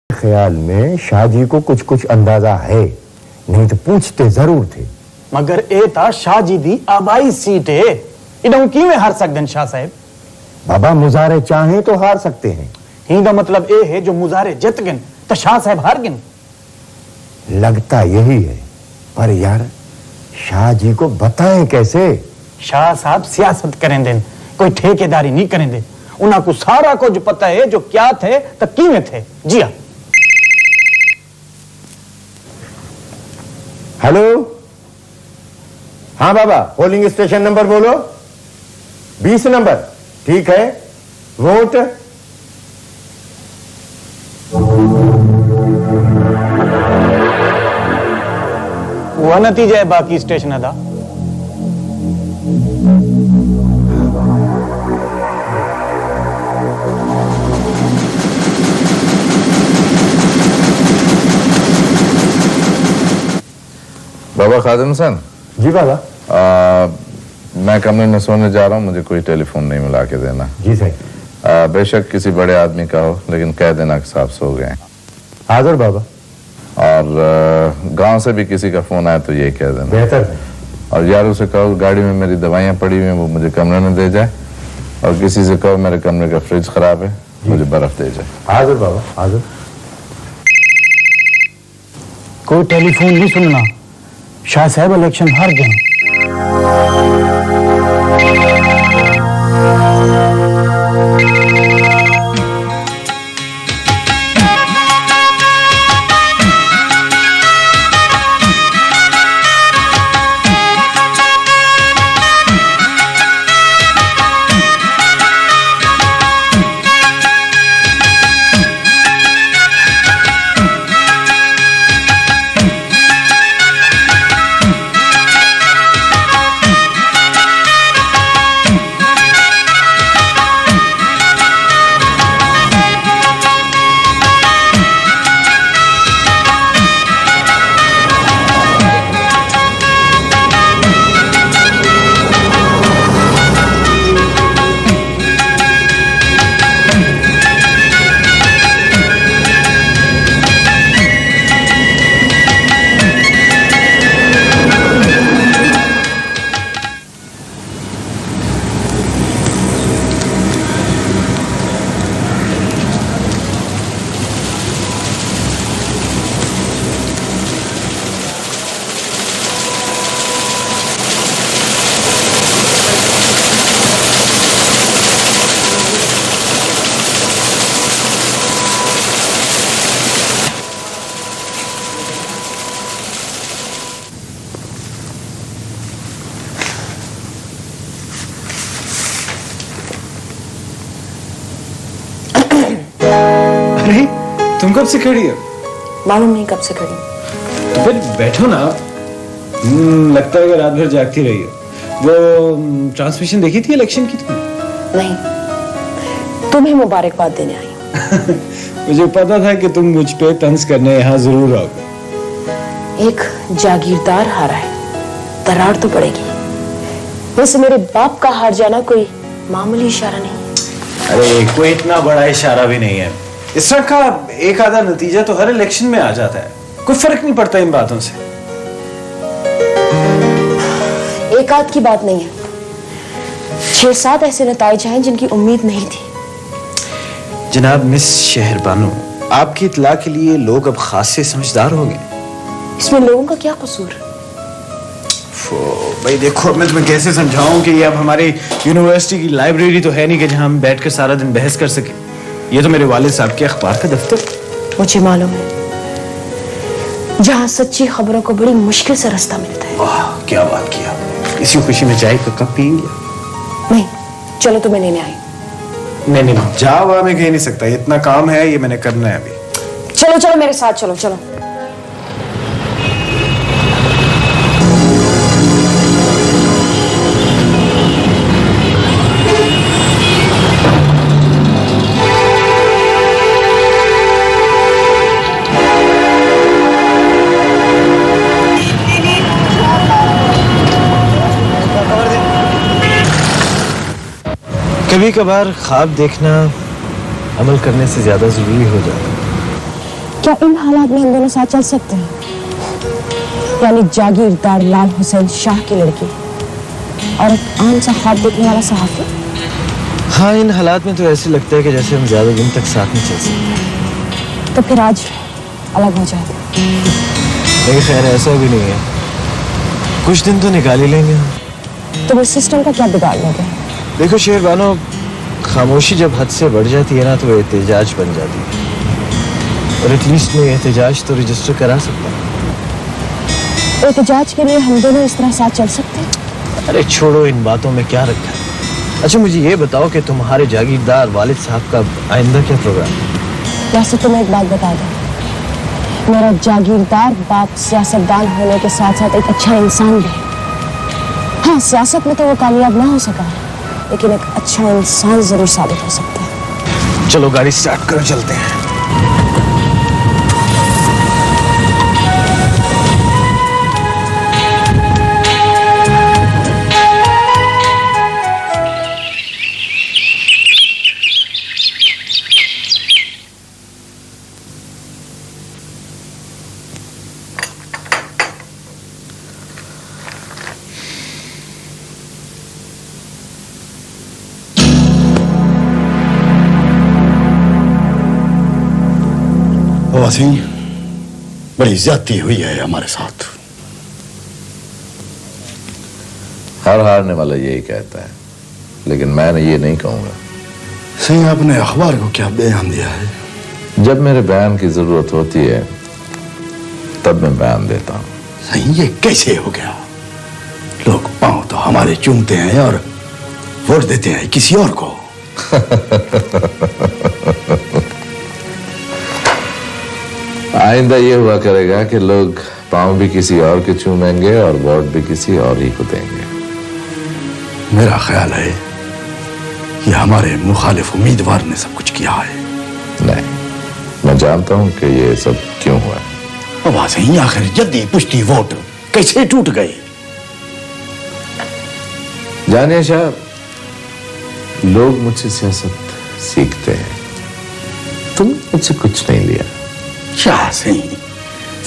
ख्याल में शाह जी को कुछ कुछ अंदाजा है, नहीं तो पूछते जरूर थे। मगर ए ता शाह जी दी आबाई सीट है, इडों की में हार सकदन शाह साहब? बाबा मुजारे चाहें तो हार सकते हैं। हिंदा मतलब ए है जो मुजारे जित गिन तो शाह साहब हार गिन। लगता यही है, पर यार शाह जी को बताएं कैसे? शाह साहब सियासत करें देन, कोई ठेकेदारी नहीं करें दे। उन्हें को सारा कुछ पता है जो क्या थे तो किमें थे। जी हाँ। हेलो, हाँ बाबा, पोलिंग स्टेशन नंबर बोलो। 20 नंबर, ठीक है। वोट वह नतीजा है बाकी स्टेशन अदा। बाबा खादिम हसन। जी बाबा। मैं कमरे में सोने जा रहा हूँ, मुझे कोई टेलीफोन नहीं मिला के देना। जी सर। बेशक किसी बड़े आदमी का हो, लेकिन कह देना कि साहब सो गए। हाजिर बाबा। और गांव से भी किसी का फोन आया तो ये कह देना। बेहतर है। और यार उसे कहो गाड़ी में मेरी दवाइयाँ पड़ी हुई हैं, वो मुझे कमरे में दे जाए। और किसी से कहो मेरे कमरे का फ्रिज खराब है, मुझे बर्फ दे जाए। हाजिर बाबा, हाजिर। कोई टेलीफोन नहीं सुनना, शाह साहब इलेक्शन हार गए। अरे तुम कब से खड़ी हो? मालूम नहीं कब से खड़ी हूं। तो फिर बैठो ना। लगता है कि रात भर जागती रही हो। वो ट्रांसमिशन देखी थी इलेक्शन की तुमने? नहीं, तुम्हें मुबारकबाद देने आई हूं। मुझे पता था कि तुम मुझ पे तंज करने यहाँ जरूर आओगे। एक जागीरदार हारा है, दरार तो पड़ेगी। वैसे मेरे बाप का हार जाना कोई मामूली इशारा नहीं है। अरे कोई इतना बड़ा इशारा भी नहीं है। इस तरह का एक आधा नतीजा तो हर इलेक्शन में आ जाता है, कोई फर्क नहीं पड़ता इन बातों से। एक आध की बात नहीं है, 6-7 ऐसे नताइज हैं जिनकी उम्मीद नहीं थी। जनाब मिस शहरबानो, आपकी इत्तला के लिए लोग अब खासे समझदार हो गए। इसमें लोगों का क्या कसूर? भाई देखो, अब मैं तुम्हें कैसे समझाऊं कि ये अब हमारी यूनिवर्सिटी की लाइब्रेरी तो है नहीं कि जहां हम बैठकर सारा दिन बहस कर सके। ये तो मेरे वालिद साहब के अखबार का दफ्तर। मुझे मालूम है, जहां सच्ची खबरों को बड़ी मुश्किल से रास्ता मिलता है। वाह, क्या बात किया। इसी खुशी में चाय का कप पियेंगे? नहीं, चलो तुम्हें लेने आई। नहीं, जाओ, मैं कह नहीं सकता, इतना काम है, ये मैंने करना है अभी। चलो चलो मेरे साथ चलो चलो। कभी कभार ख्वाब देखना अमल करने से ज्यादा जरूरी हो जाता है। क्या इन हालात में हम दोनों साथ चल सकते हैं? यानी जागीरदार लाल हुसैन शाह की लड़की और एक आम सा ख्वाब देखने वाला सहाफी। हाँ, इन हालात में तो ऐसे लगता है कि जैसे हम ज्यादा दिन तक साथ नहीं चल सकते। तो फिर आज अलग हो जाएगा। लेकिन खैर ऐसा भी नहीं है, कुछ दिन तो निकाल ही लेंगे हम। तो इस सिस्टम का क्या बिगाड़ लोगे? देखो शेरबानो, खामोशी जब हद से बढ़ जाती है ना तो एहतजाज बन जाती है। और एटलीस्ट मैं एहतजाज तो रजिस्टर करा सकता हूँ। एहतजाज के लिए हम दोनों इस तरह साथ चल सकते हैं? अरे छोड़ो, इन बातों में क्या रखा है। अच्छा मुझे ये बताओ कि तुम्हारे जागीरदार वालिद साहब का आइंदा क्या प्रोग्राम है? वैसे तुम्हें एक बात बता दूं, मेरा जागीरदार बाप सियासतदान होने के साथ साथ एक अच्छा इंसान भी है। हाँ, सियासत में तो वो कामयाब ना हो सका है, लेकिन एक अच्छा इंसान जरूर साबित हो सकता है। चलो गाड़ी स्टार्ट करो, चलते हैं। वसीम, बड़ी ज्यादती हुई है हमारे साथ। हर हारने वाला यही कहता है, लेकिन मैं ये नहीं कहूंगा। सिंह, आपने अखबार को क्या बयान दिया है? जब मेरे बयान की जरूरत होती है तब मैं बयान देता हूं। सही, ये कैसे हो गया? लोग पांव तो हमारे चूमते हैं और वोट देते हैं किसी और को। आइंदा ये हुआ करेगा कि लोग पांव भी किसी और के चूमेंगे और वोट भी किसी और ही को देंगे। मेरा ख्याल है कि हमारे मुखालिफ उम्मीदवार ने सब कुछ किया है। नहीं, मैं जानता हूं कि ये सब क्यों हुआ है। अब सही, आखिर जद्दी पुश्ती वोट कैसे टूट गए? जानिए साहब, लोग मुझसे सियासत सीखते हैं, तुमने मुझसे कुछ नहीं लिया। क्या सही?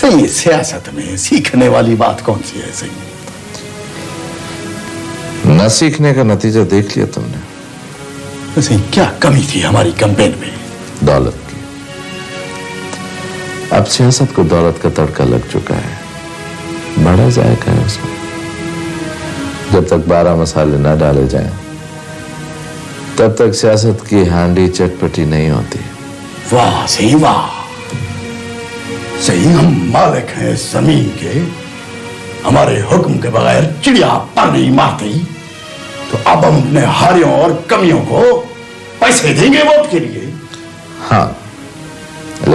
सही, सियासत में सीखने वाली बात कौन सी है? सही, न सीखने का नतीजा देख लिया तुमने। सही, क्या कमी थी हमारी कैंपेन में? दौलत की। अब सियासत को दौलत का तड़का लग चुका है, बड़ा जायका है उसमें। जब तक 12 मसाले न डाले जाएं, तब तक सियासत की हांडी चटपटी नहीं होती। वाह सही, वाह सही। हम मालिक हैं जमीन के, हमारे हुक्म के बगैर चिड़िया पर नहीं मारती, तो अब हम अपने हारियों और कमियों को पैसे देंगे वोट के लिए। हाँ,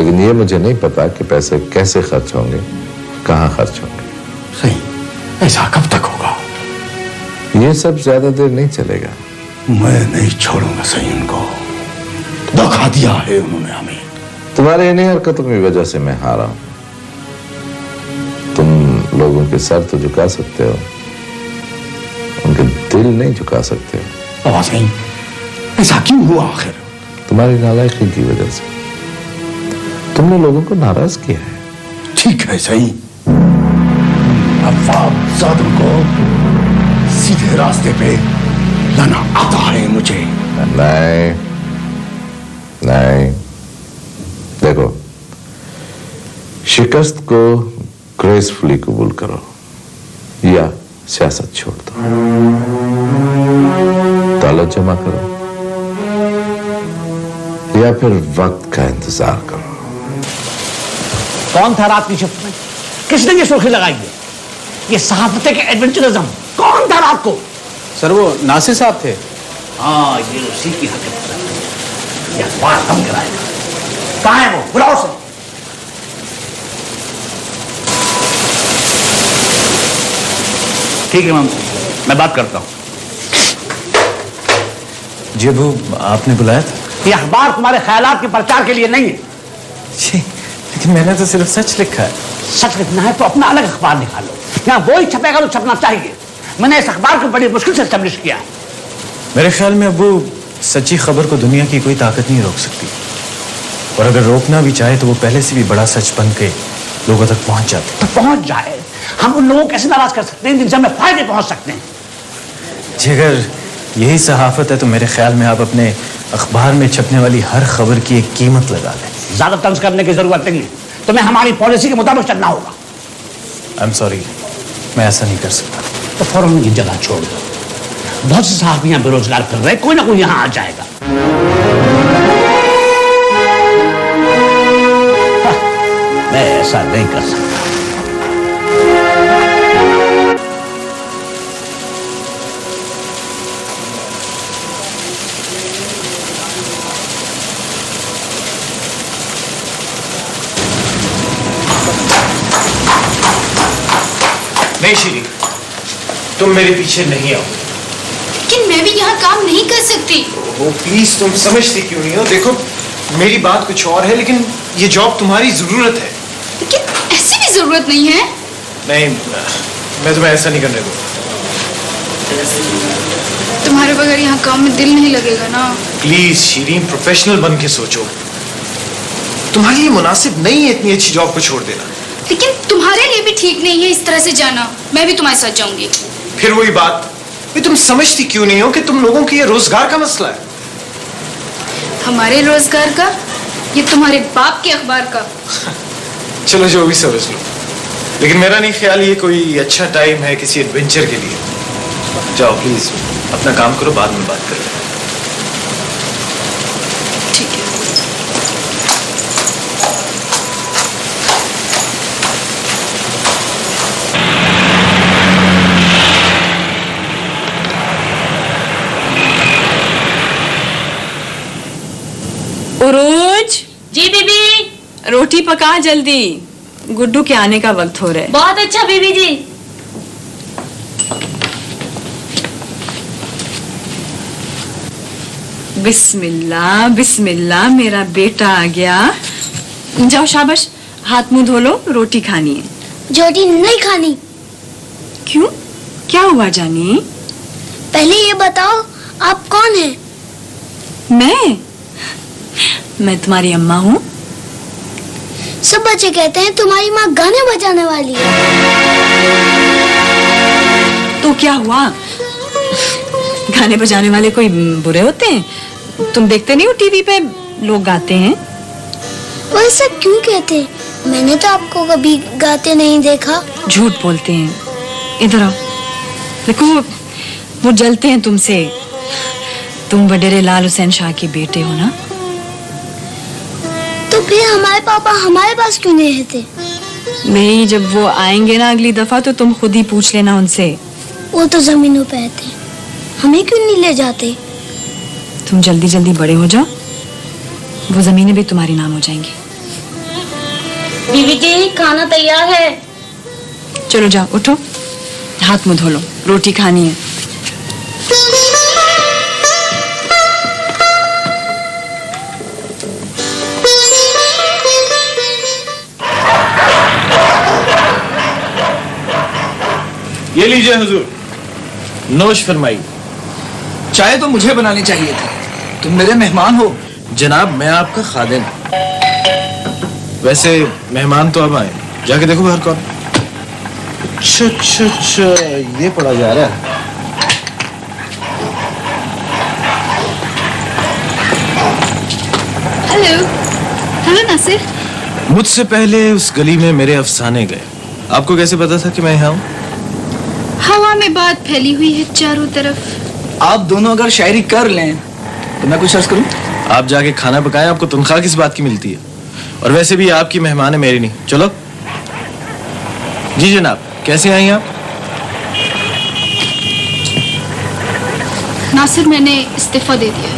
लेकिन ये मुझे नहीं पता कि पैसे कैसे खर्च होंगे, कहाँ खर्च होंगे। सही, ऐसा कब तक होगा? ये सब ज्यादा देर नहीं चलेगा। मैं नहीं छोड़ूंगा सही उनको। धोखा दिया है उन्होंने हमें। तुम्हारे इन्हीं हरकतों की वजह से मैं हारा हूं। तुम लोगों के सर तो झुका सकते हो, उनके दिल नहीं झुका सकते हो। बाबा सही, ऐसा क्यों हुआ आखिर? तुम्हारी नालायकी की वजह से तुमने लोगों को नाराज किया है। ठीक है सही, अफवाहज़ादों को सीधे रास्ते पे लाना आता है मुझे। नहीं नहीं, देखो, शिकस्त को ग्रेसफुली कबूल करो या सियासत छोड़ दो। दौलत जमा करो या फिर वक्त का इंतजार करो। कौन था रात की शिफ्ट में? किसने ये सुर्खी लगाई है? ये सहाफते के एडवेंचरिज्म कौन था रात को? सर वो नासिर साहब थे। हाँ, ये उसी की हकीकत है। ये अखबार कम कराएगा। कहाँ है वो? बुलाओ उसे। ठीक है मैम, मैं बात करता हूँ। जी अबू, आपने बुलाया था? ये अखबार तुम्हारे ख्यालात के प्रचार के लिए नहीं है। जी, लेकिन मैंने तो सिर्फ सच लिखा है। सच लिखना है तो अपना अलग अखबार निकालो। यहाँ वही छपेगा जो छपना चाहिए। मैंने इस अखबार को बड़ी मुश्किल से एस्टेब्लिश किया है। मेरे ख्याल में अबू, सच्ची खबर को दुनिया की कोई ताकत नहीं रोक सकती, और अगर रोकना भी चाहे तो वो पहले से भी बड़ा सच बन के लोगों तक पहुंच जाते। तो पहुंच जाए। हम उन लोगों को कैसे नाराज कर सकते हैं जिनसे हमें फायदे पहुंच सकते हैं? जी, अगर यही सहाफत है तो मेरे ख्याल में आप अपने अखबार में छपने वाली हर खबर की एक कीमत लगा लें। ज्यादा तंज करने की जरूरत नहीं है। तुम्हें हमारी पॉलिसी के मुताबिक चलना होगा। आई एम सॉरी, मैं ऐसा नहीं कर सकता। तो फौरन ये जगह छोड़ दो। बहुत से साहब यहाँ बेरोजगार फिर रहे, कोई ना कोई यहाँ आ जाएगा। मैं ऐसा नहीं कर सकता। नहीं श्री, तुम मेरे पीछे नहीं आओ। लेकिन मैं भी यहाँ काम नहीं कर सकती। ओ प्लीज, तुम समझती क्यों नहीं हो? देखो, मेरी बात कुछ और है, लेकिन ये जॉब तुम्हारी जरूरत है। लेकिन ऐसी भी जरूरत नहीं है। नहीं, मैं तुम्हें ऐसा नहीं करने दूंगा। तुम्हारे बगैर यहाँ काम में दिल नहीं लगेगा ना। प्लीज शीरीन, प्रोफेशनल बन के सोचो। तुम्हारे लिए मुनासिब नहीं है इतनी अच्छी जॉब को छोड़ देना। लेकिन तुम्हारे लिए भी ठीक नहीं है इस तरह से जाना। मैं भी तुम्हारे साथ जाऊंगी। फिर वही बात, तुम समझती क्यों नहीं हो कि तुम लोगों के ये रोजगार का मसला है? हमारे रोजगार का? ये तुम्हारे बाप के अखबार का। चलो जो भी समझ लो, लेकिन मेरा नहीं ख्याल ये कोई अच्छा टाइम है किसी एडवेंचर के लिए। जाओ प्लीज, अपना काम करो, बाद में बात करें। ठीक है। उरूज, जी बीबी। रोटी पका जल्दी, गुड्डू के आने का वक्त हो रहा है। बहुत अच्छा बीबी जी। बिस्मिल्लाह बिस्मिल्लाह, मेरा बेटा आ गया। जाओ शाबाश, हाथ मुंह धो लो, रोटी खानी है। रोटी नहीं खानी। क्यों, क्या हुआ जानी? पहले ये बताओ आप कौन हैं? मैं तुम्हारी अम्मा हूँ। सब बच्चे कहते हैं तुम्हारी माँ गाने बजाने वाली है। तो क्या हुआ? गाने बजाने वाले कोई बुरे होते हैं? तुम देखते नहीं हो टीवी पे लोग गाते हैं? वो ऐसा क्यों कहते हैं? मैंने तो आपको कभी गाते नहीं देखा। झूठ बोलते हैं। इधर आओ, देखो वो जलते हैं तुमसे। तुम वडेरे लाल हुसैन शाह के बेटे हो ना? तो फिर हमारे पापा हमारे पास क्यों नहीं रहते? नहीं, जब वो आएंगे ना अगली दफा तो तुम खुद ही पूछ लेना उनसे। वो तो जमीनों पे रहते हैं, हमें क्यों नहीं ले जाते? तुम जल्दी जल्दी बड़े हो जाओ, वो जमीनें भी तुम्हारी नाम हो जाएंगी। बीवी जी खाना तैयार है। चलो जाओ, उठो, हाथ मुंह धो लो, रोटी खानी है। ये लीजिए हुजूर, नोश फरमाइए। चाय तो मुझे बनानी चाहिए थी, तुम मेरे मेहमान हो। जनाब मैं आपका खादिम। वैसे मेहमान तो अब आए, जाके देखो बाहर कौन। अच्छा अच्छा अच्छा, ये पढ़ा जा रहा है। Hello hello Nasir. मुझसे पहले उस गली में मेरे अफसाने गए। आपको कैसे पता था कि मैं यहाँ हूँ? हवा में बात फैली हुई है चारों तरफ। आप दोनों अगर शायरी कर लें तो मैं कुछ अर्ज करूं? आप जाके खाना पकाएं, आपको तनख्वाह किस बात की मिलती है? और वैसे भी आपकी मेहमान है, मेरी नहीं। चलो। जी जनाब, कैसे आई आप? नासिर मैंने इस्तीफा दे दिया है।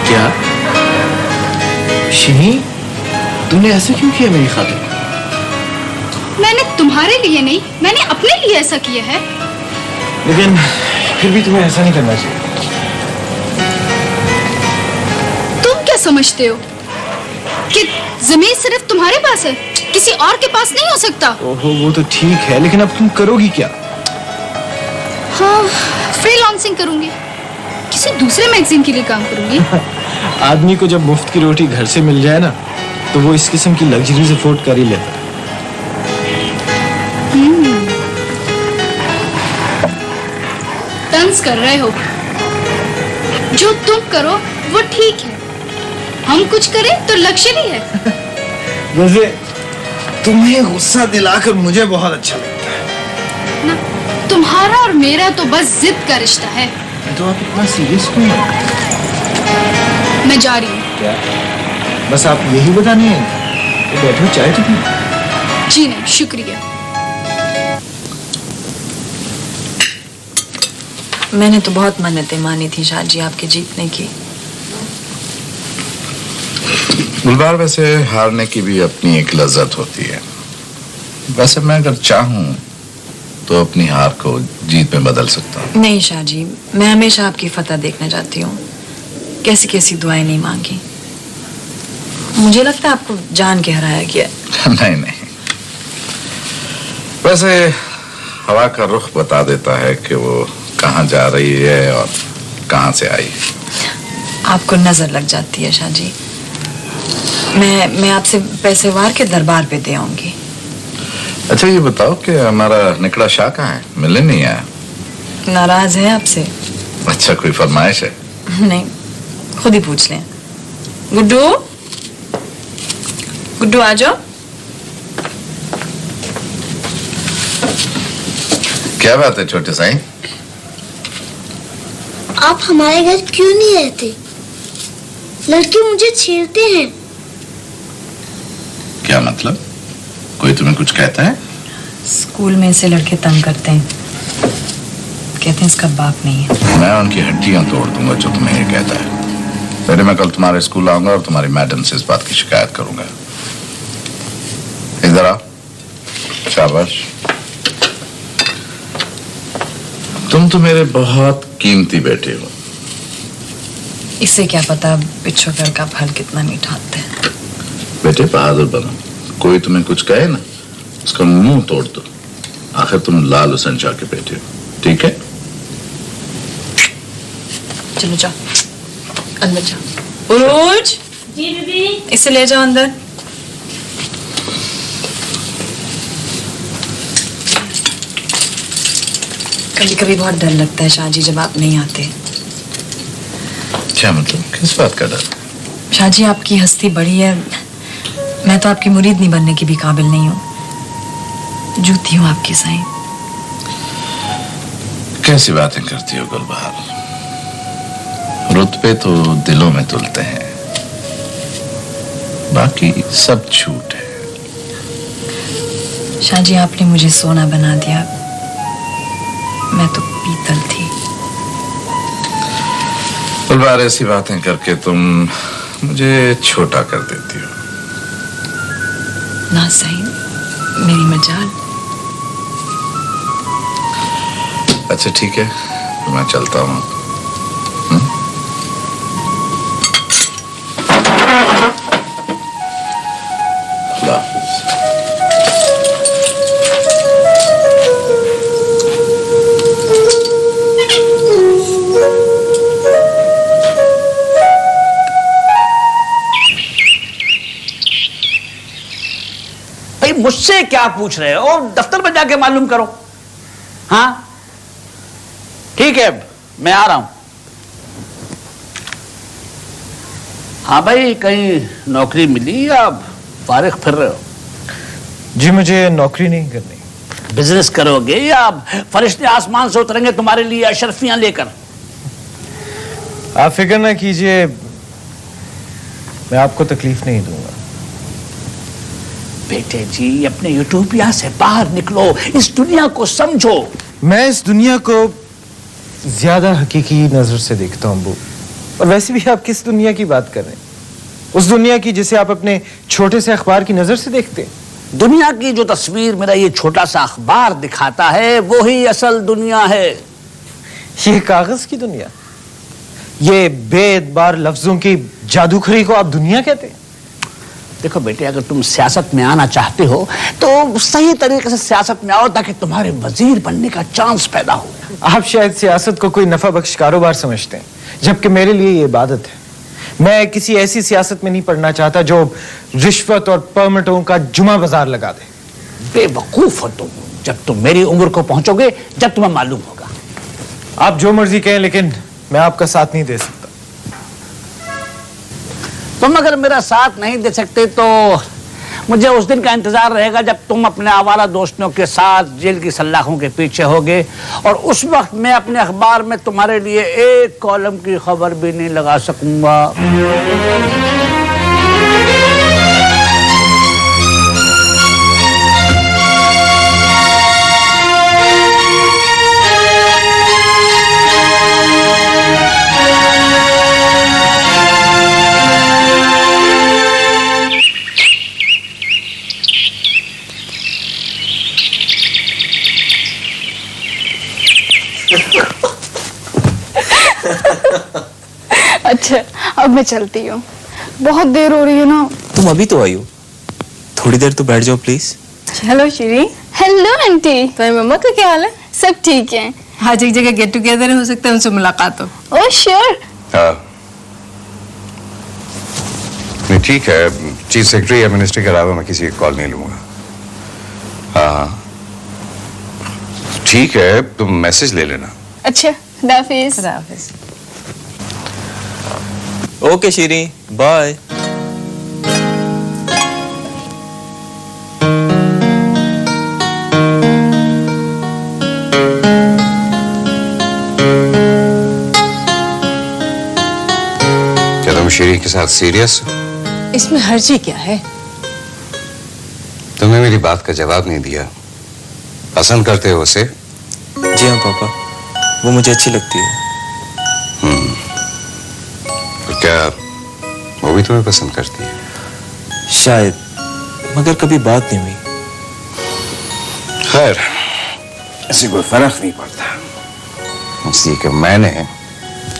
क्या शही, तुमने ऐसा क्यों किया मेरी खातिर? मैंने तुम्हारे लिए नहीं, मैंने अपने लिए ऐसा किया है। लेकिन फिर भी तुम्हें ऐसा नहीं करना चाहिए। तुम क्या समझते हो कि जमीन सिर्फ तुम्हारे पास है, किसी और के पास नहीं हो सकता? ओहो, वो तो ठीक है, लेकिन अब तुम करोगी क्या? हाँ, फ्रीलांसिंग करूंगी, किसी दूसरे मैगजीन के लिए काम करूंगी। आदमी को जब मुफ्त की रोटी घर से मिल जाए ना, तो वो इस किस्म की लग्जरीज अफोर्ड कर ही लेता। तंज कर रहे हो। जो तुम करो वो ठीक है, हम कुछ करें तो लक्ष्य है। वैसे तुम्हें गुस्सा दिलाकर मुझे बहुत अच्छा लगता है ना। तुम्हारा और मेरा तो बस जिद का रिश्ता है। तो आप इतना सीरियस क्यों हैं? मैं जा रही हूँ। क्या बस आप यही बताने हैं? तो बैठो, चाय तो पी। जी नहीं, शुक्रिया। मैंने तो बहुत मन्नतें मानी थी शाह जी आपके जीतने की। गुलबार, वैसे हारने की भी अपनी एक लज्जत होती है। वैसे मैं अगर चाहूं तो अपनी हार को जीत में बदल सकता हूं। नहीं शाह जी, मैं हमेशा आपकी फतह देखना चाहती हूँ। कैसी कैसी दुआएं नहीं मांगी। मुझे लगता है आपको जान के हराया गया। नहीं नहीं, वैसे हवा का रुख बता देता है कि वो कहाँ जा रही है और कहाँ से आई। आपको नजर लग जाती है शाह जी। मैं आपसे पैसे वार के दरबार पे दे आऊंगी। अच्छा ये बताओ कि हमारा निकड़ा शाह कहाँ है? मिलने नहीं आया? नाराज है आपसे? अच्छा, कोई फरमाइश है? नहीं, खुद ही पूछ लें। गुड्डू, गुड्डू आ जाओ। क्या बात है छोटे साईं? आप हमारे घर क्यों नहीं रहते? लड़के मुझे छेड़ते हैं। क्या मतलब? कोई तुम्हें कुछ कहता है? स्कूल में से लड़के तंग करते हैं, कहते हैं इसका बाप नहीं है। मैं उनकी हड्डियां तोड़ दूंगा जो तुम्हें ये कहता है। पहले मैं कल तुम्हारे स्कूल आऊंगा और तुम्हारी मैडम से इस बात की शिकायत करूंगा। इधर आओ। शाबाश। तुम तो मेरे बहुत कीमती बेटे हो। इससे क्या पता पिछोकर का फल कितना मीठा होता है। बेटे बहादुर बनो, कोई तुम्हें कुछ कहे ना, उसका मुंह तोड़ दो। आखिर तुम लाल हुसैन शाह के बेटे हो, ठीक है? चलो जाओ, अंदर जाओ। उरूज, जी दीदी। इसे ले जाओ अंदर। कभी कभी बहुत डर लगता है शाह जी जब आप नहीं आते। क्या मतलब? किस बात का डर? शाह जी आपकी हस्ती बड़ी है, मैं तो आपकी मुरीद नहीं बनने की भी काबिल नहीं हूँ। जूती हूँ आपकी साईं। कैसी बातें करती हो गुलबहार? रुतबे तो दिलों में तुलते हैं, बाकी सब झूठ है। शाह जी आपने मुझे सोना बना दिया, मैं तो पीतल थी। गुलबहार, ऐसी बातें करके तुम मुझे छोटा कर देती हो। ना सही मेरी मजाल। अच्छा ठीक है, तो मैं चलता हूँ। मुझसे क्या पूछ रहे हो? दफ्तर में जाके मालूम करो। हाँ ठीक है, मैं आ रहा हूं। हाँ भाई, कहीं नौकरी मिली या फारिग फिर रहे हो? जी मुझे नौकरी नहीं करनी। बिजनेस करोगे या फरिश्ते आसमान से उतरेंगे तुम्हारे लिए अशरफियां लेकर? आप फिक्र ना कीजिए, मैं आपको तकलीफ नहीं दूंगा। बेटे जी, अपने यूटोपिया से बाहर निकलो, इस दुनिया को समझो। मैं इस दुनिया को ज्यादा हकीकी नजर से देखता हूं अब्बू। और वैसे भी आप किस दुनिया की बात कर रहे हैं? उस दुनिया की जिसे आप अपने छोटे से अखबार की नजर से देखते हैं। दुनिया की जो तस्वीर मेरा ये छोटा सा अखबार दिखाता है, वो ही असल दुनिया है। ये कागज की दुनिया, ये बेएतबार लफ्जों की जादूगरी को आप दुनिया कहते हैं? देखो बेटे, अगर तुम सियासत में आना चाहते हो तो सही तरीके से सियासत में आओ, ताकि तुम्हारे वजीर बनने का चांस पैदा हो। आप शायद सियासत को कोई नफा बख्श कारोबार समझते हैं, जबकि मेरे लिए ये इबादत है। मैं किसी ऐसी सियासत में नहीं पढ़ना चाहता जो रिश्वत और परमिटों का जुमा बाजार लगा दे। बेवकूफ हो तुम। जब तुम मेरी उम्र को पहुंचोगे, जब तुम्हें मालूम होगा। आप जो मर्जी कहें, लेकिन मैं आपका साथ नहीं दे सकता। तुम अगर मेरा साथ नहीं दे सकते तो मुझे उस दिन का इंतजार रहेगा जब तुम अपने आवारा दोस्तों के साथ जेल की सलाखों के पीछे होगे, और उस वक्त मैं अपने अखबार में तुम्हारे लिए एक कॉलम की खबर भी नहीं लगा सकूंगा। अच्छा, अब मैं चलती हूँ, बहुत देर हो रही है ना। तुम अभी तो आई हो, थोड़ी देर तो बैठ जाओ please. Hello Shri. Hello aunty. तुम्हारी मम्मा का क्या हाल है? सब ठीक है। आज एक जगह गेट टुगेदर हो सकता है, उनसे मुलाकात हो। Oh sure. नहीं ठीक है, चीफ सेक्रेटरी या मिनिस्ट्री के अलावा मैं किसी की कॉल नहीं लूंगा। हाँ ठीक है, तुम मैसेज ले लेना। अच्छा, खुदाफिज। खुदाफिज। ओके शीरी, बाय। क्या तुम शीरी के साथ सीरियस हो? इसमें हर्जी क्या है? तुमने मेरी बात का जवाब नहीं दिया। पसंद करते हो उसे? जी हाँ पापा, वो मुझे अच्छी लगती है। तो क्या वो भी तुम्हें पसंद करती है? शायद, मगर कभी बात नहीं हुई। खैर, इससे कोई फर्क नहीं पड़ता, इसलिए कि मैंने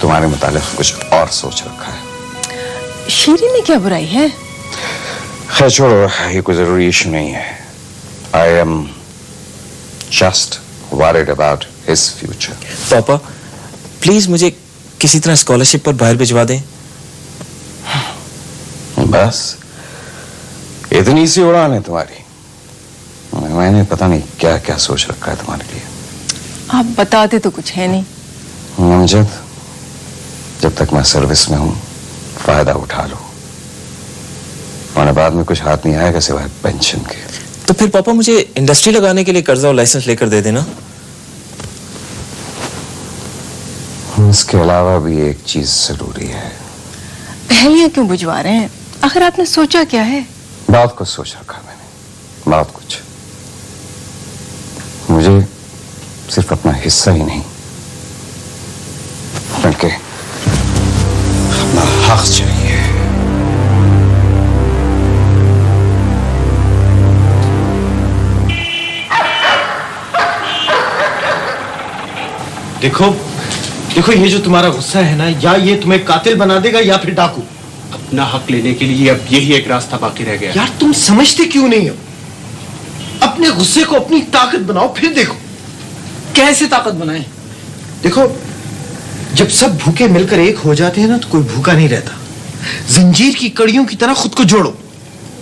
तुम्हारे मुतालिक कुछ और सोच रखा है। शीरी में क्या बुराई है? खैर छोड़ो, ये कोई जरूरी इशू नहीं है। I am just worried about his future. पापा प्लीज मुझे किसी तरह स्कॉलरशिप पर बाहर भिजवा दें। बस इतनी सी उड़ान है तुम्हारी? मैंने पता नहीं क्या क्या सोच रखा है तुम्हारे लिए। आप बताते तो कुछ है नहीं। अमजद, जब तक मैं सर्विस में हूं फायदा उठा लो, और बाद में कुछ हाथ नहीं आएगा सिवाय पेंशन के। तो फिर पापा मुझे इंडस्ट्री लगाने के लिए कर्जा और लाइसेंस लेकर दे देना। इसके अलावा भी एक चीज जरूरी है। पहलियां क्यों बुझवा रहे हैं? आखिर आपने सोचा क्या है? बहुत कुछ सोच रखा मैंने, बहुत कुछ। मुझे सिर्फ अपना हिस्सा ही नहीं बल्कि अपना हक चाहिए। देखो देखो, ये जो तुम्हारा गुस्सा है ना, या ये तुम्हें कातिल बना देगा या फिर डाकू। अपना हक लेने के लिए अब यही एक रास्ता बाकी रह गया। यार तुम समझते क्यों नहीं हो? अपने गुस्से को अपनी ताकत बनाओ, फिर देखो। कैसे ताकत बनाए? देखो, जब सब भूखे मिलकर एक हो जाते हैं ना, तो कोई भूखा नहीं रहता। जंजीर की कड़ियों की तरह खुद को जोड़ो।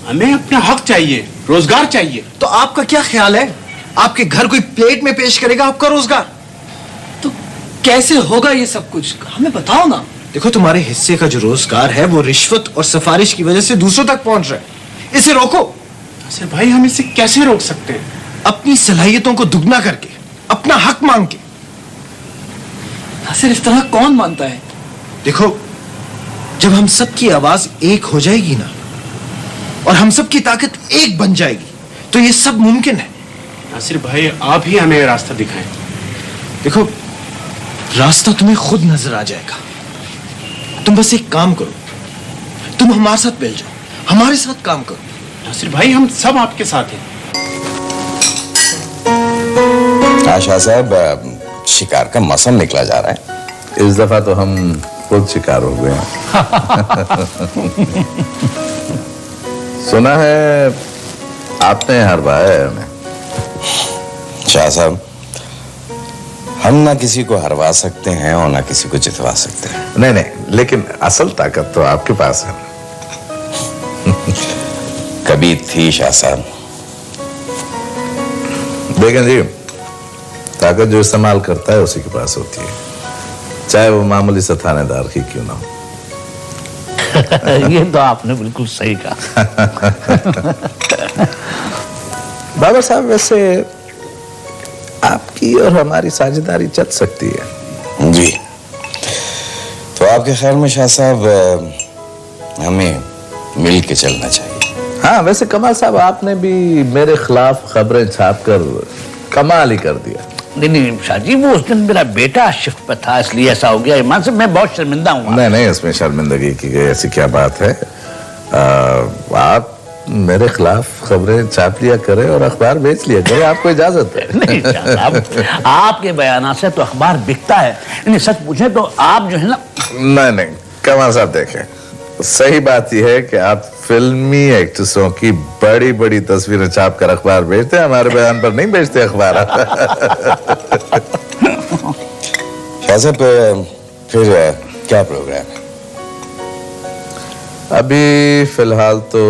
हमें अपना हक चाहिए, रोजगार चाहिए। तो आपका क्या ख्याल है? आपके घर कोई प्लेट में पेश करेगा आपका रोजगार? तो कैसे होगा ये सब कुछ, हमें बताओ ना। देखो, तुम्हारे हिस्से का जो रोजगार है वो रिश्वत और सिफारिश की वजह से दूसरों तक पहुंच रहा है। इसे रोको। नासिर भाई, हम इसे कैसे रोक सकते हैं? अपनी सलाहियतों को दुगना करके, अपना हक मांग के। नासिर, इस तरह कौन मानता है? देखो, जब हम सबकी आवाज एक हो जाएगी ना, और हम सबकी ताकत एक बन जाएगी, तो ये सब मुमकिन है। नासिर भाई, आप ही हमें रास्ता दिखाएं। देखो, रास्ता तुम्हें खुद नजर आ जाएगा। तुम बस एक काम करो, तुम हमारे साथ मिल जाओ, हमारे साथ काम करो। नासिर भाई, हम सब आपके साथ हैं। शाह साहब, शिकार का मौसम निकला जा रहा है। इस दफा तो हम खुद शिकार हो गए हैं। सुना है आपने हरवाया है हमें। शाह साहब, हम ना किसी को हरवा सकते हैं और ना किसी को जितवा सकते हैं। नहीं नहीं, लेकिन असल ताकत तो आपके पास है। कभी थी शाह साहब। देखें जी, ताकत जो इस्तेमाल करता है उसी के पास होती है, चाहे वो मामूली सा थानेदार की क्यों ना हो। ये तो आपने बिल्कुल सही कहा। बाबर साहब, वैसे आपकी और हमारी साझेदारी चल सकती है। जी, तो आपके ख्याल में शाह साहब हमें मिल के चलना चाहिए? हाँ, वैसे कमाल साहब, आपने भी मेरे खिलाफ खबरें छापकर कमाल ही कर दिया। नहीं शाह जी, वो उस दिन मेरा बेटा शिफ्ट पे था, इसलिए ऐसा हो गया। ईमान से मैं बहुत शर्मिंदा हूँ। नहीं नहीं, इसमें शर्मिंदगी की गई ऐसी क्या बात है? आप मेरे खिलाफ खबरें छाप लिया करें और अखबार बेच लिया करें, आपको इजाजत है। नहीं साहब, आपके बयान से तो अखबार बिकता है। नहीं, सच पूछे तो आप जो है ना। नहीं, कमाल साहब देखें, सही बात यह है कि आप फिल्मी एक्ट्रेसों की बड़ी बड़ी तस्वीरें छाप कर अखबार बेचते हैं, हमारे बयान पर नहीं बेचते अखबार। शाह साहब, फिर क्या प्रोग्राम है? अभी फिलहाल तो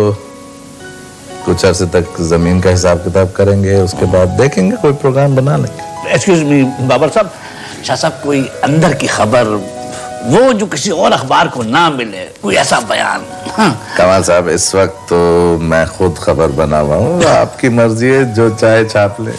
कुछ अरसे तक जमीन का हिसाब किताब करेंगे, उसके बाद देखेंगे, कोई प्रोग्राम बना लेंगे। एक्सक्यूज मी बाबर साहब, शाह साहब कोई अंदर की खबर, वो जो किसी और अखबार को ना मिले, कोई ऐसा बयान? हाँ। कमाल साहब, इस वक्त तो मैं खुद खबर बना हुआ हूँ, आपकी मर्जी है, जो चाहे छाप ले।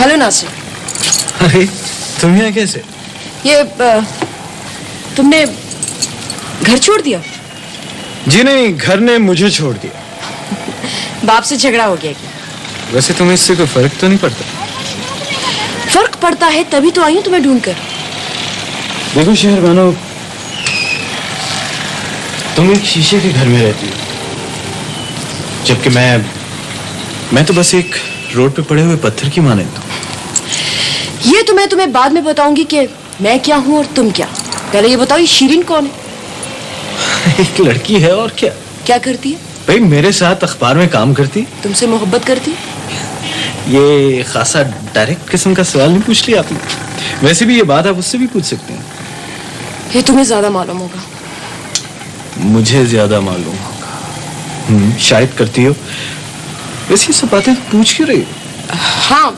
हेलो नासिर। अरे तुम यहाँ कैसे? ये तुमने घर छोड़ दिया? जी नहीं, घर ने मुझे छोड़ दिया। बाप से झगड़ा हो गया क्या? वैसे तुम्हें इससे कोई फर्क तो नहीं पड़ता? फर्क पड़ता है तभी तो आई हूँ तुम्हें ढूंढकर। देखो शहरबानो, तुम एक शीशे के घर में रहती हो, जबकि मैं तो बस एक रोड पे पड़े हुए पत्थर की मानंद हूं। ये तो मैं तुम्हें बाद में बताऊंगी कि मैं क्या हूँ और तुम क्या। पहले ये बताओ, ये शीरीन कौन है? एक लड़की है और क्या। क्या करती है? भाई मेरे साथ अखबार में काम करती। तुमसे मोहब्बत करती? ये खासा डायरेक्ट किस्म का सवाल नहीं पूछ लिया आपने। वैसे भी ये बात आप उससे भी पूछ सकते हैं। ये तुम्हें ज्यादा मालूम होगा। मुझे ज्यादा मालूम होगा। शायद करती हो। वैसे ये सब बातें पूछ क्यों रही हो? हाँ,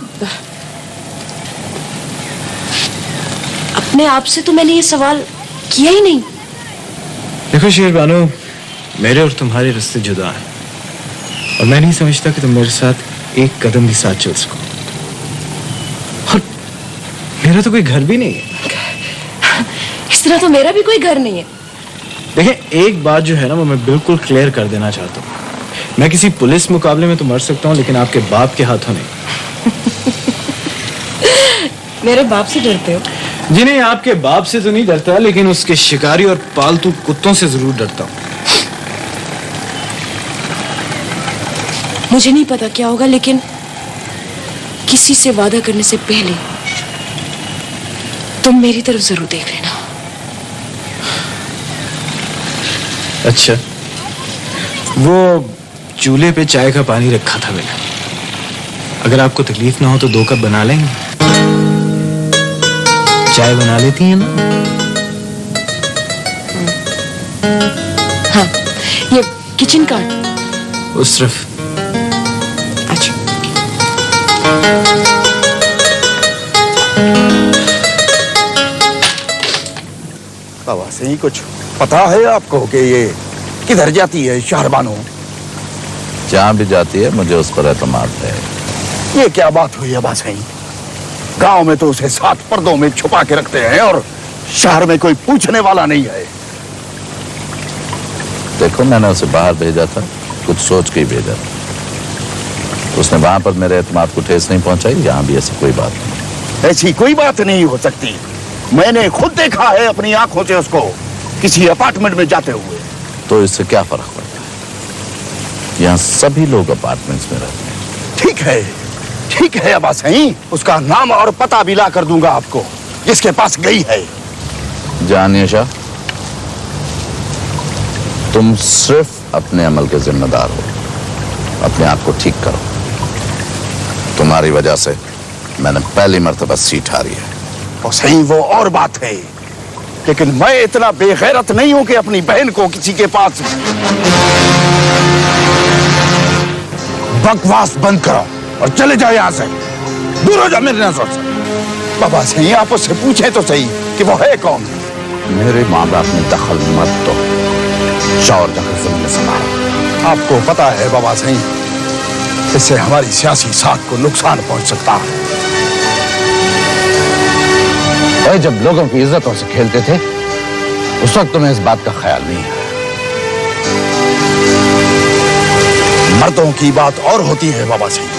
अपने आप से तो मैंने ये सवाल किया ही नहीं। देखो शेरबानो, मेरे और तुम्हारे रास्ते जुदा हैं और मैं नहीं समझता कि तुम मेरे साथ एक कदम भी साथ चल सको। और मेरा तो कोई घर भी नहीं है। इस तरह तो मेरा भी कोई घर नहीं है। देखें, एक बात जो है ना वो मैं बिल्कुल क्लियर कर देना चाहता हूँ। मैं किसी पुलिस मुकाबले में तो मर सकता हूँ, लेकिन आपके बाप के हाथों नहीं। मेरे बाप से डरते हो? जी नहीं, आपके बाप से तो नहीं डरता, लेकिन उसके शिकारी और पालतू कुत्तों से जरूर डरता हूँ। मुझे नहीं पता क्या होगा, लेकिन किसी से वादा करने से पहले तुम मेरी तरफ जरूर देख लेना। अच्छा, वो चूल्हे पे चाय का पानी रखा था मैंने। अगर आपको तकलीफ ना हो तो 2 कप बना लेंगे। चाय बना लेती हैं ना? हाँ, ये किचन कार्ड उस तरफ। अच्छा। बाबा से ही कुछ पता है आपको कि ये किधर जाती है शहरबानो? जहां भी जाती है मुझे उस पर एतमाद है। ये क्या बात हुई है बात? गांव में तो उसे 7 पर्दों में छुपा के रखते हैं और शहर में कोई पूछने वाला नहीं है। देखो, मैंने उसे बाहर भेजा था, कुछ सोच के ही भेजा। उसने वहां पर मेरे एतमाद को ठेस नहीं पहुंचाई। यहाँ भी ऐसी कोई बात नहीं। ऐसी कोई बात नहीं हो सकती। मैंने खुद देखा है अपनी आंखों से उसको किसी अपार्टमेंट में जाते हुए। तो इससे क्या फर्क पड़ता है? यहाँ सभी लोग अपार्टमेंट्स में रहते हैं। ठीक है अब्बा सही, उसका नाम और पता भी ला कर दूंगा आपको, जिसके पास गई है। जानिए शाह, तुम सिर्फ अपने अमल के जिम्मेदार हो। अपने आप को ठीक करो। तुम्हारी वजह से मैंने पहली मर्तबा सीट हारी है। और सही, वो और बात है, लेकिन मैं इतना बेगैरत नहीं हूं कि अपनी बहन को किसी के पास। बकवास बंद करो और चले जाओ यहाँ से। दूर हो जाओ मेरी नजर से। बाबा सही, आप उससे पूछे तो सही कि वो है कौन। मेरे माँ बाप ने दखल मत दो। शौर जाकर जमीन संभालो। आपको पता है बाबा सही, इससे हमारी सियासी साख को नुकसान पहुंच सकता है। और जब लोगों की इज्जतों से खेलते थे उस वक्त तुम्हें इस बात का ख्याल नहीं है। मर्दों की बात और होती है बाबा सही।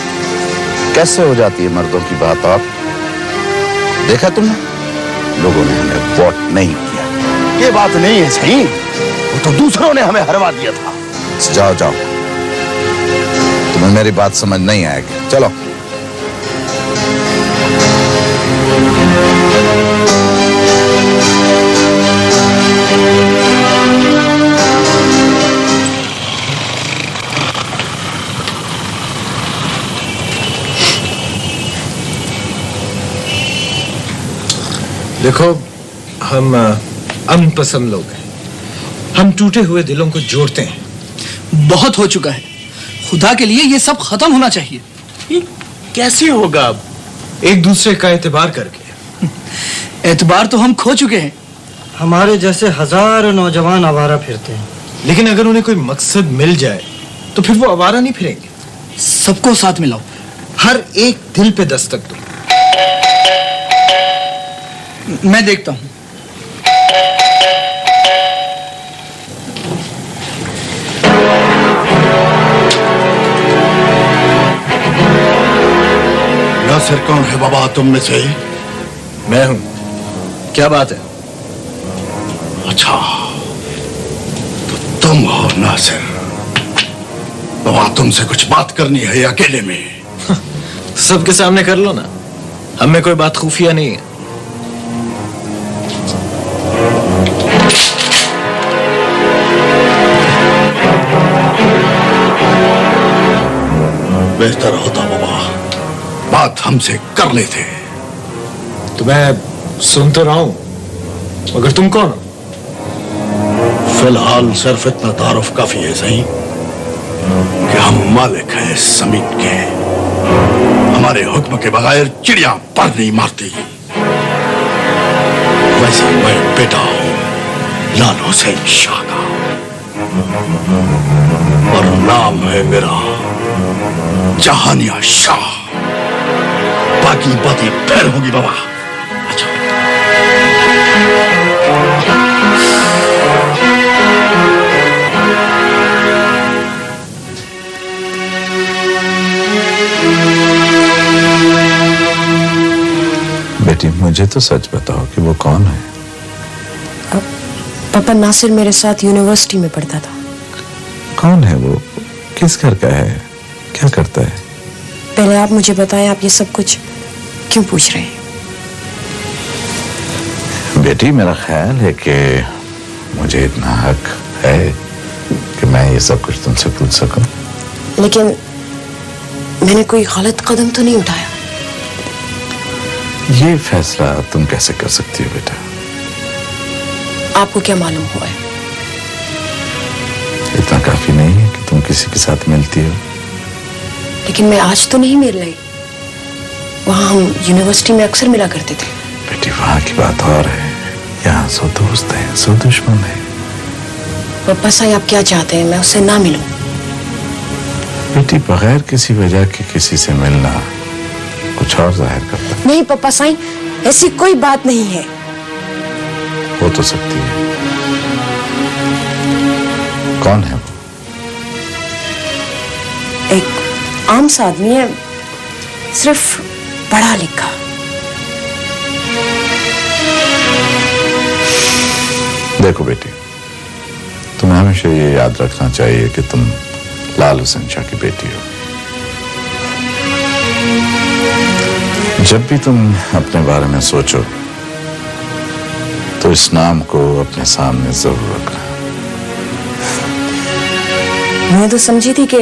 कैसे हो जाती है मर्दों की बात? और देखा तुमने, लोगों ने हमें वोट नहीं किया। ये बात नहीं है सही, वो तो दूसरों ने हमें हरवा दिया था। जाओ जाओ, तुम्हें मेरी बात समझ नहीं आएगी। चलो। देखो, हम अमन पसंद लोग हैं। हम टूटे हुए दिलों को जोड़ते हैं। बहुत हो चुका है। खुदा के लिए ये सब खत्म होना चाहिए। ये कैसे होगा अब? एक दूसरे का एतबार करके। एतबार तो हम खो चुके हैं। हमारे जैसे हजारों नौजवान आवारा फिरते हैं, लेकिन अगर उन्हें कोई मकसद मिल जाए तो फिर वो आवारा नहीं फिरेंगे। सबको साथ मिलाओ। हर एक दिल पे दस्तक दो। मैं देखता हूँ। नासिर कौन है बाबा तुम में से? मैं हूं। क्या बात है? अच्छा, तो तुम हो नासिर। बाबा तुमसे कुछ बात करनी है अकेले में? सबके सामने कर लो ना, हम में कोई बात खुफिया नहीं है। बेहतर होता बाबा बात हमसे कर लेते। तो मैं सुन तो रहा हूं, मगर तुम कौन हो? फिलहाल सिर्फ इतना तारुफ काफी है सही कि हम मालिक हैं इस जमीन के। हमारे हुक्म के बगैर चिड़िया पर नहीं मारती। वैसे मैं बेटा हूं लाल हुसैन शाह का, और नाम है मेरा जहानिया शाह। बाकी बातें फिर होगी बाबा। बेटी मुझे तो सच बताओ कि वो कौन है? पापा नासिर मेरे साथ यूनिवर्सिटी में पढ़ता था। कौन है वो? किस घर का है? क्या करता है? पहले आप मुझे बताएं, आप ये सब कुछ क्यों पूछ रहे हैं? बेटी मेरा ख्याल है कि मुझे इतना हक है कि मैं ये सब कुछ तुमसे पूछ सकूं। लेकिन मैंने कोई गलत कदम तो नहीं उठाया। ये फैसला तुम कैसे कर सकती हो बेटा? आपको क्या मालूम हुआ है? इतना काफी नहीं है कि तुम किसी के साथ मिलती हो? लेकिन मैं आज तो नहीं मिल रही। वहां हम यूनिवर्सिटी में अक्सर मिला करते थे। बेटी वहां की बात और है, यहाँ सौ दोस्त हैं सौ दुश्मन हैं। पापा साईं आप क्या चाहते हैं मैं उससे ना मिलूं? बेटी बगैर किसी वजह के किसी से मिलना कुछ और जाहिर करता है। नहीं पापा साईं, ऐसी कोई बात नहीं है। हो तो सकती है। कौन है वो? एक आम सा आदमी है, सिर्फ पढ़ा लिखा। देखो बेटी, तुम्हें हमेशा ये याद रखना चाहिए कि तुम लाल हुसैन शाह की बेटी हो। जब भी तुम अपने बारे में सोचो तो इस नाम को अपने सामने जरूर रखना। मैं तो समझी थी कि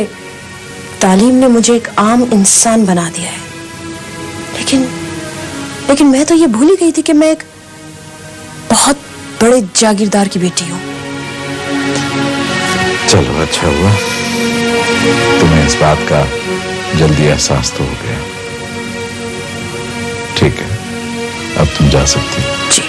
तालीम ने मुझे एक आम इंसान बना दिया है, लेकिन मैं तो ये भूल ही गई थी कि मैं एक बहुत बड़े जागीरदार की बेटी हूँ। चलो अच्छा हुआ, तुम्हें इस बात का जल्दी एहसास तो हो गया। ठीक है, अब तुम जा सकती हो। जी।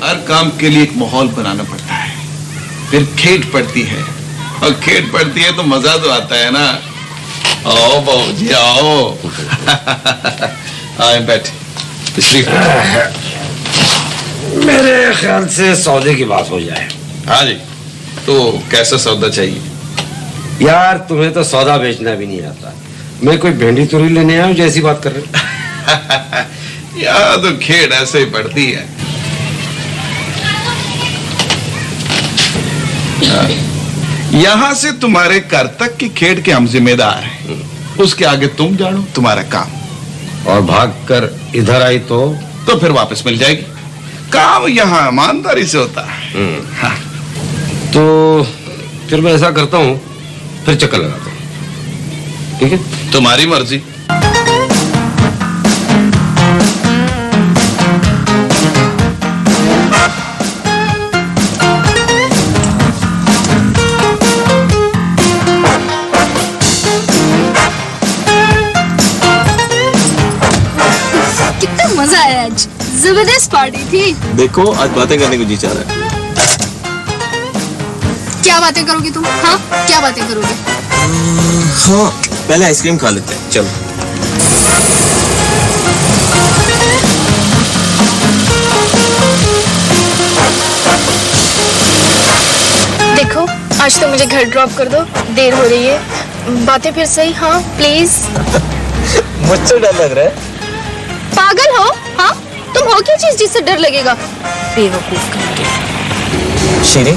हर काम के लिए एक माहौल बनाना पड़ता है, फिर खेट पड़ती है, और खेट पड़ती है तो मजा तो आता है ना। आओ बहू जी आओ। आए बैठे। मेरे ख्याल से सौदे की बात हो जाए। हाँ जी, तो कैसा सौदा चाहिए? यार तुम्हें तो सौदा बेचना भी नहीं आता, मैं कोई भेंडी तुरी लेने आया हूँ जैसी बात कर रहे। यार तो खेड़ ऐसे ही पड़ती है। यहाँ से तुम्हारे घर तक की खेड़ के हम जिम्मेदार हैं, उसके आगे तुम जानो तुम्हारा काम। और भाग कर इधर आई तो फिर वापस मिल जाएगी। काम यहाँ ईमानदारी से होता है। हाँ। तो फिर मैं ऐसा करता हूँ, फिर चक्कर लगाता हूँ। ठीक है, तुम्हारी मर्जी। कितना मजा आया आज, जबरदस्त पार्टी थी। देखो आज बातें करने को जी चाह रहा है। क्या बातें करोगे तुम? हाँ, क्या बातें करोगे? हाँ, पहले आइसक्रीम खा लेते हैं, चलो। देखो, आज तो मुझे घर ड्रॉप कर दो, देर हो रही है। बातें फिर सही, हाँ प्लीज। मुझसे डर लग रहा है? पागल हो? हाँ, तुम हो क्या चीज जिससे डर लगेगा? बेवकूफ करके। शीरी,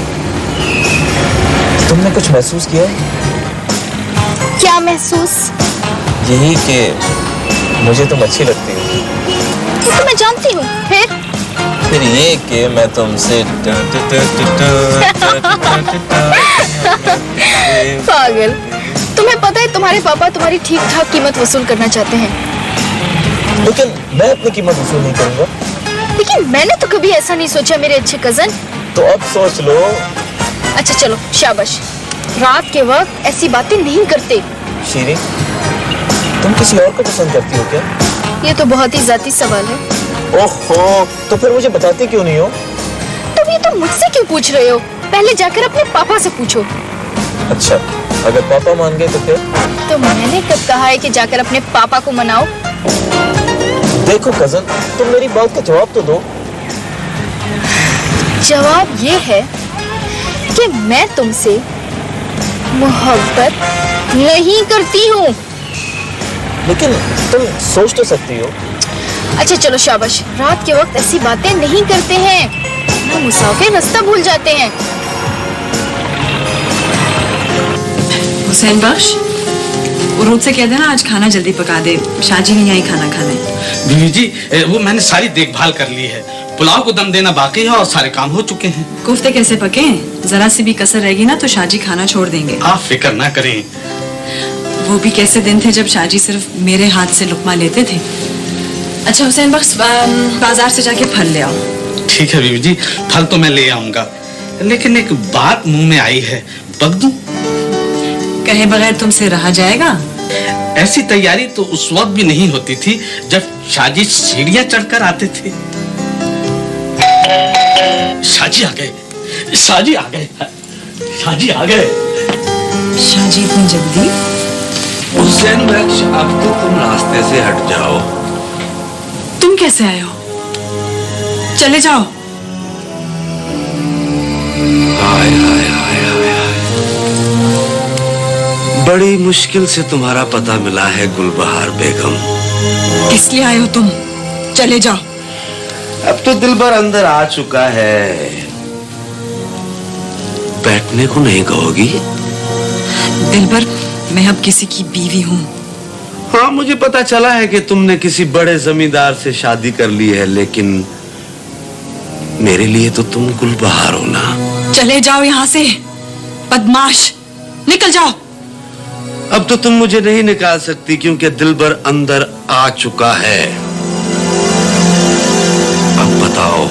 तुमने कुछ महसूस किया? क्या महसूस? यही कि मुझे तुम अच्छी लगती हो। तो मैं जानती हूँ। फिर ये कि मैं तुमसे पागल, तुम्हें पता है तुम्हारे पापा तुम्हारी ठीक ठाक कीमत वसूल करना चाहते हैं। लेकिन मैं अपनी कीमत वसूल नहीं करूंगा। लेकिन मैंने तो कभी ऐसा नहीं सोचा मेरे अच्छे कजन। तो अब सोच लो। अच्छा चलो, शाबाश। रात के वक्त ऐसी बातें नहीं करते। शीरी, तुम किसी और को पसंद करती हो क्या? ये तो बहुत ही जाती सवाल है। ओहो, तो फिर मुझे बताती क्यों नहीं हो? तुम ये तो मुझसे क्यों पूछ रहे हो? पहले जाकर अपने पापा से पूछो। अच्छा, अगर पापा मान गए तो फिर? तो मैंने कब कहा है कि जाकर अपने पापा को मनाओ? देखो कजन, तुम मेरी बात का जवाब तो दो। जवाब ये है कि मैं तुमसे मोहब्बत नहीं करती हूँ। लेकिन तुम सोच तो सकती हो। अच्छा चलो शाबाश, रात के वक्त ऐसी बातें नहीं करते हैं ना, मुसाफिर रास्ता भूल जाते हैं। हुसैन बख्श, वो रोज से कह देना आज खाना जल्दी पका दे, शाजी नहीं आई खाना खाने। बीवी जी, वो मैंने सारी देखभाल कर ली है। पुलाव को दम देना बाकी है और सारे काम हो चुके हैं। कोफ्ते कैसे पके? जरा सी भी कसर रहेगी ना तो शाजी खाना छोड़ देंगे। आप फिक्र ना करें। वो भी कैसे दिन थे जब शाजी सिर्फ मेरे हाथ से लुकमा लेते थे। अच्छा हुसैन बख्श, बाजार से जाके फल ले आओ। ठीक है बीवी जी, फल तो मैं ले आऊंगा, लेकिन एक बात मुंह में आई है, बक दूं? कहे बगैर तुमसे रहा जाएगा? ऐसी तैयारी तो उस वक्त भी नहीं होती थी जब शाजी सीढ़ियां चढ़कर आते थे। शाजी आ गए, शाजी आ गए, शाजी आ गए। शाजी इतनी जल्दी? हुसैन बख्श, अब तो तुम रास्ते से हट जाओ। तुम कैसे आए हो? चले जाओ। हाय हाय हाय हाय हाय, बड़ी मुश्किल से तुम्हारा पता मिला है गुलबहार बेगम। किस लिए आए हो तुम? चले जाओ। अब तो दिलबर अंदर आ चुका है, बैठने को नहीं कहोगी? दिलबर, मैं अब किसी की बीवी हूँ। हाँ, मुझे पता चला है कि तुमने किसी बड़े जमींदार से शादी कर ली है, लेकिन मेरे लिए तो तुम गुलबहार हो ना। चले जाओ यहाँ से, बदमाश, निकल जाओ। अब तो तुम मुझे नहीं निकाल सकती क्योंकि दिलबर अंदर आ चुका है। अब बताओ,